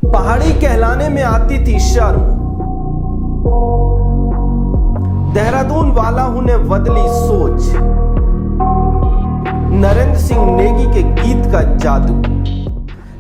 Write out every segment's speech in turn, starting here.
पहाड़ी कहलाने में आती थी शर्म, देहरादून वाला हूं ने बदली सोच। नरेंद्र सिंह नेगी के गीत का जादू।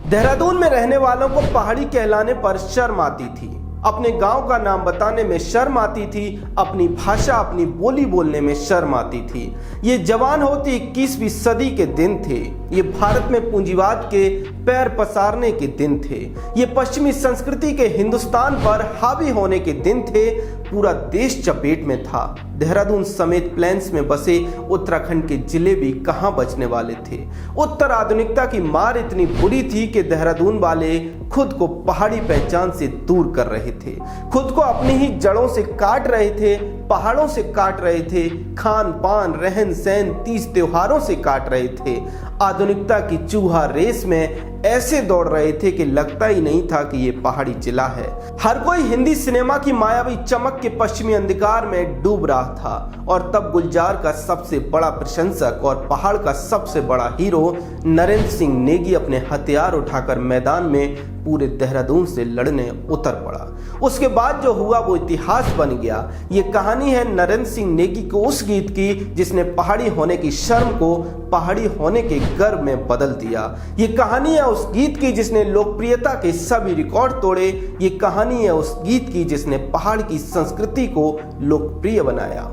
देहरादून में रहने वालों को पहाड़ी कहलाने पर शर्म आती थी, अपने गांव का नाम बताने में शर्म आती थी, अपनी भाषा अपनी बोली बोलने में शर्म आती थी। ये जवान होती 21वीं सदी के दिन थे। ये भारत में पूंजीवाद के पैर पसारने के दिन थे। ये पश्चिमी संस्कृति के हिंदुस्तान पर हावी होने के दिन थे। पूरा देश चपेट में था। देहरादून समेत प्लेन्स में बसे उत्तराखंड के जिले भी कहां बचने वाले थे। उत्तर आधुनिकता की मार इतनी बुरी थी कि देहरादून वाले खुद को पहाड़ी पहचान से दूर कर रहे थे, खुद को अपनी ही जड़ों से काट रहे थे, पहाड़ों से काट रहे थे, खान पान रहन सहन तीज त्योहारों से काट रहे थे। आधुनिकता की चूहा रेस में ऐसे दौड़ रहे थे कि लगता ही नहीं था कि ये पहाड़ी जिला है। हर कोई हिंदी सिनेमा की मायावी चमक के पश्चिमी अंधकार में डूब रहा था और तब गुलजार का सबसे बड़ा प्रशंसक और पहाड़ का सबसे बड़ा हीरो नरेंद्र सिंह नेगी अपने हथियार उठाकर मैदान में पूरे देहरादून से लड़ने उतर पड़ा। उसके बाद जो हुआ वो इतिहास बन गया। ये कहानी है नरेंद्र सिंह नेगी को उस गीत की जिसने पहाड़ी होने की शर्म को पहाड़ी होने के गर्व में बदल दिया। ये कहानी है उस गीत की जिसने लोकप्रियता के सभी रिकॉर्ड तोड़े। ये कहानी है उस गीत की जिसने पहाड़ की संस्कृति को लोकप्रिय बनाया।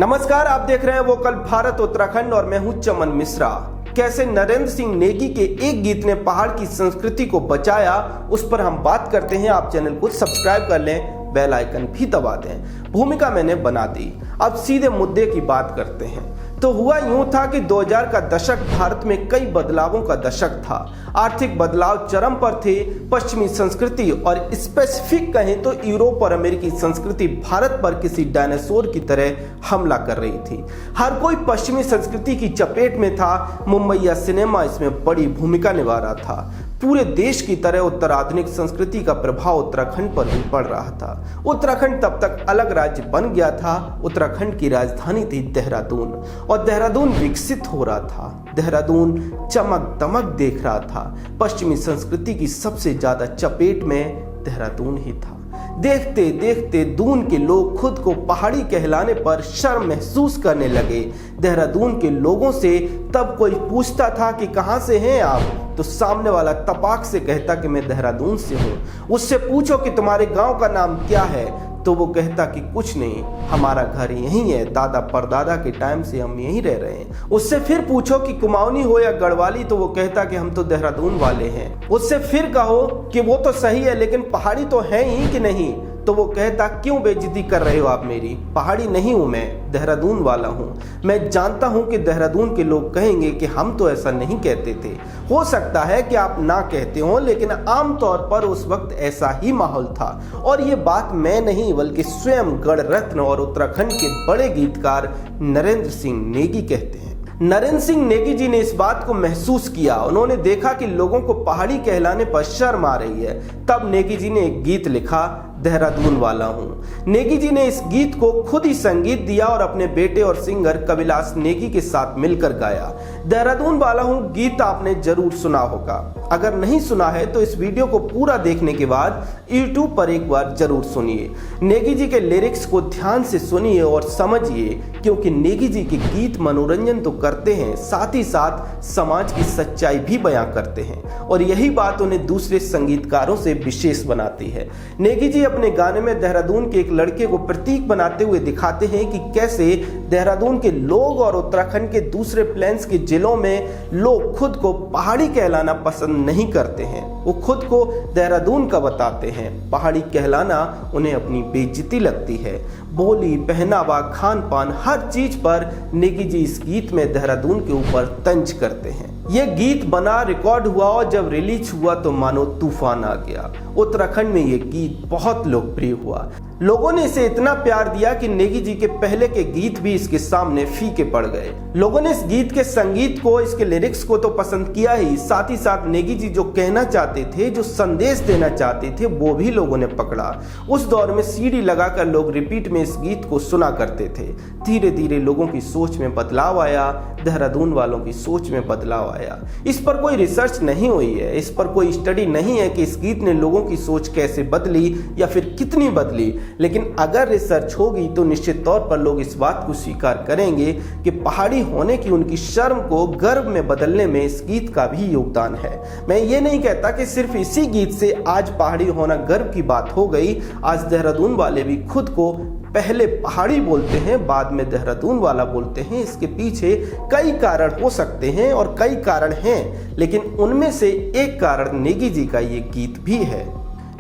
नमस्कार, आप देख रहे हैं वोकल भारत उत्तराखंड और मैं हूं चमन मिश्रा। कैसे नरेंद्र सिंह नेगी के एक गीत ने पहाड़ की संस्कृति को बचाया, उस पर हम बात करते हैं। आप चैनल को सब्सक्राइब कर लें, बेल आइकन भी दबा दें। भूमिका मैंने बना दी, अब सीधे मुद्दे की बात करते हैं। तो हुआ यूं था कि 2000 का दशक भारत में कई बदलावों का दशक था। आर्थिक बदलाव चरम पर थे। पश्चिमी संस्कृति और स्पेसिफिक कहें तो यूरोप और अमेरिकी संस्कृति भारत पर किसी डायनासोर की तरह हमला कर रही थी। हर कोई पश्चिमी संस्कृति की चपेट में था। मुंबईया सिनेमा इसमें बड़ी भूमिका निभा रहा था। पूरे देश की तरह उत्तर आधुनिक संस्कृति का प्रभाव उत्तराखंड पर भी पड़ रहा था। उत्तराखंड तब तक अलग राज्य बन गया था। उत्तराखंड की राजधानी थी देहरादून और देहरादून विकसित हो रहा था। देहरादून चमक दमक देख रहा था। पश्चिमी संस्कृति की सबसे ज्यादा चपेट में देहरादून ही था। देखते देखते दून के लोग खुद को पहाड़ी कहलाने पर शर्म महसूस करने लगे। देहरादून के लोगों से तब कोई पूछता था कि कहां से हैं आप, तो सामने वाला तपाक से कहता कि मैं देहरादून से हूं। उससे पूछो कि तुम्हारे गांव का नाम क्या है, तो वो कहता कि कुछ नहीं, हमारा घर यहीं है, दादा परदादा के टाइम से हम यहीं रह रहे हैं। उससे फिर पूछो कि कुमाऊनी हो या गढ़वाली, तो वो कहता कि हम तो देहरादून वाले हैं। उससे फिर कहो कि वो तो सही है लेकिन पहाड़ी तो है ही कि नहीं, तो वो कहता क्यों बेइज्जती कर रहे हो आप मेरी, पहाड़ी नहीं हूं मैं, देहरादून वाला हूं। मैं जानता हूं कि देहरादून के लोग कहेंगे कि हम तो ऐसा नहीं कहते थे। हो सकता है कि आप ना कहते हो, लेकिन आमतौर पर उस वक्त ऐसा ही माहौल था। और ये बात मैं नहीं बल्कि स्वयं गढ़ रत्न और उत्तराखंड के बड़े गीतकार नरेंद्र सिंह नेगी कहते हैं। नरेंद्र सिंह नेगी जी ने इस बात को महसूस किया। उन्होंने देखा कि लोगों को पहाड़ी कहलाने पर शर्म आ रही है। तब नेगी जी ने एक गीत लिखा, देहरादून वाला हूं। नेगी जी ने इस गीत को खुद ही संगीत दिया और अपने बेटे और सिंगर कविलास नेगी के साथ मिलकर गाया। देहरादून वाला हूं गीत आपने जरूर सुना होगा। अगर नहीं सुना है तो इस वीडियो को पूरा देखने के बाद YouTube पर एक बार जरूर सुनिए। नेगी जी के लिरिक्स को ध्यान से सुनिए और समझिए, क्योंकि नेगी जी के गीत मनोरंजन तो करते हैं, साथ ही साथ समाज की सच्चाई भी बयां करते हैं। और यही बात उन्हें दूसरे संगीतकारों से विशेष बनाती है। नेगी जी अपने गाने में देहरादून के एक लड़के को प्रतीक बनाते हुए दिखाते हैं कि कैसे देहरादून के लोग और उत्तराखंड के दूसरे प्लेन्स के जिलों में लोग खुद को पहाड़ी कहलाना पसंद नहीं करते हैं। वो खुद को देहरादून का बताते हैं। पहाड़ी कहलाना उन्हें अपनी बेइज्जती लगती है। बोली, पहनावा, खान पान, हर चीज पर नेगी जी इस गीत में देहरादून के ऊपर तंज करते हैं। ये गीत बना, रिकॉर्ड हुआ और जब रिलीज हुआ तो मानो तूफान आ गया। उत्तराखंड में ये गीत बहुत लोकप्रिय हुआ। लोगों ने इसे इतना प्यार दिया कि नेगी जी के पहले के गीत भी इसके सामने फीके पड़ गए। लोगों ने इस गीत के संगीत को, इसके लिरिक्स को तो पसंद किया ही, साथ ही साथ नेगी जी जो कहना चाहते चाहते थे, जो संदेश देना चाहते थे, वो भी लोगों ने पकड़ा। उस दौर में सीडी लगाकर लोग रिपीट में इस गीत को सुना करते थे। धीरे धीरे लोगों की सोच में बदलाव आया, देहरादून वालों की सोच में बदलाव आया। इस पर कोई रिसर्च नहीं हुई है, इस पर कोई स्टडी नहीं है कि इस गीत ने लोगों की सोच कैसे बदली या फिर कितनी बदली। लेकिन अगर रिसर्च होगी तो निश्चित तौर पर लोग इस बात को स्वीकार करेंगे कि पहाड़ी होने की उनकी शर्म को गर्व में बदलने में इस गीत का भी योगदान है। मैं ये नहीं कहता कि सिर्फ इसी गीत से आज पहाड़ी होना गर्व की बात हो गई। आज देहरादून वाले भी खुद को पहले पहाड़ी बोलते हैं, बाद में देहरादून वाला बोलते हैं। इसके पीछे कई कारण हो सकते हैं और कई कारण हैं, लेकिन उनमें से एक कारण नेगी जी का ये गीत भी है।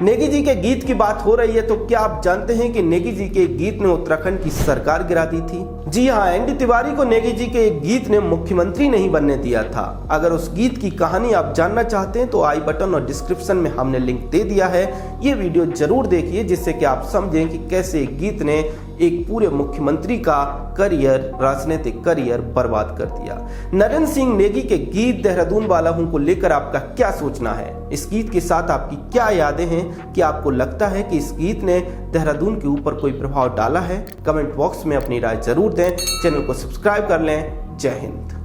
नेगी जी के गीत की बात हो रही है तो क्या आप जानते हैं कि नेगी जी के गीत ने उत्तराखंड की सरकार गिरा दी थी? जी हाँ, एनडी तिवारी को नेगी जी के एक गीत ने मुख्यमंत्री नहीं बनने दिया था। अगर उस गीत की कहानी आप जानना चाहते हैं तो आई बटन और डिस्क्रिप्शन में हमने लिंक दे दिया है। ये वीडियो जरूर देखिए, जिससे कि आप समझें कि कैसे एक गीत ने एक पूरे मुख्यमंत्री का करियर, राजनीतिक करियर बर्बाद कर दिया। नरेंद्र सिंह नेगी के गीत देहरादून वाला हूं को लेकर आपका क्या सोचना है? इस गीत के साथ आपकी क्या यादें हैं? क्या आपको लगता है कि इस गीत ने देहरादून के ऊपर कोई प्रभाव डाला है? कमेंट बॉक्स में अपनी राय जरूर दें। चैनल को सब्सक्राइब कर लें। जय हिंद।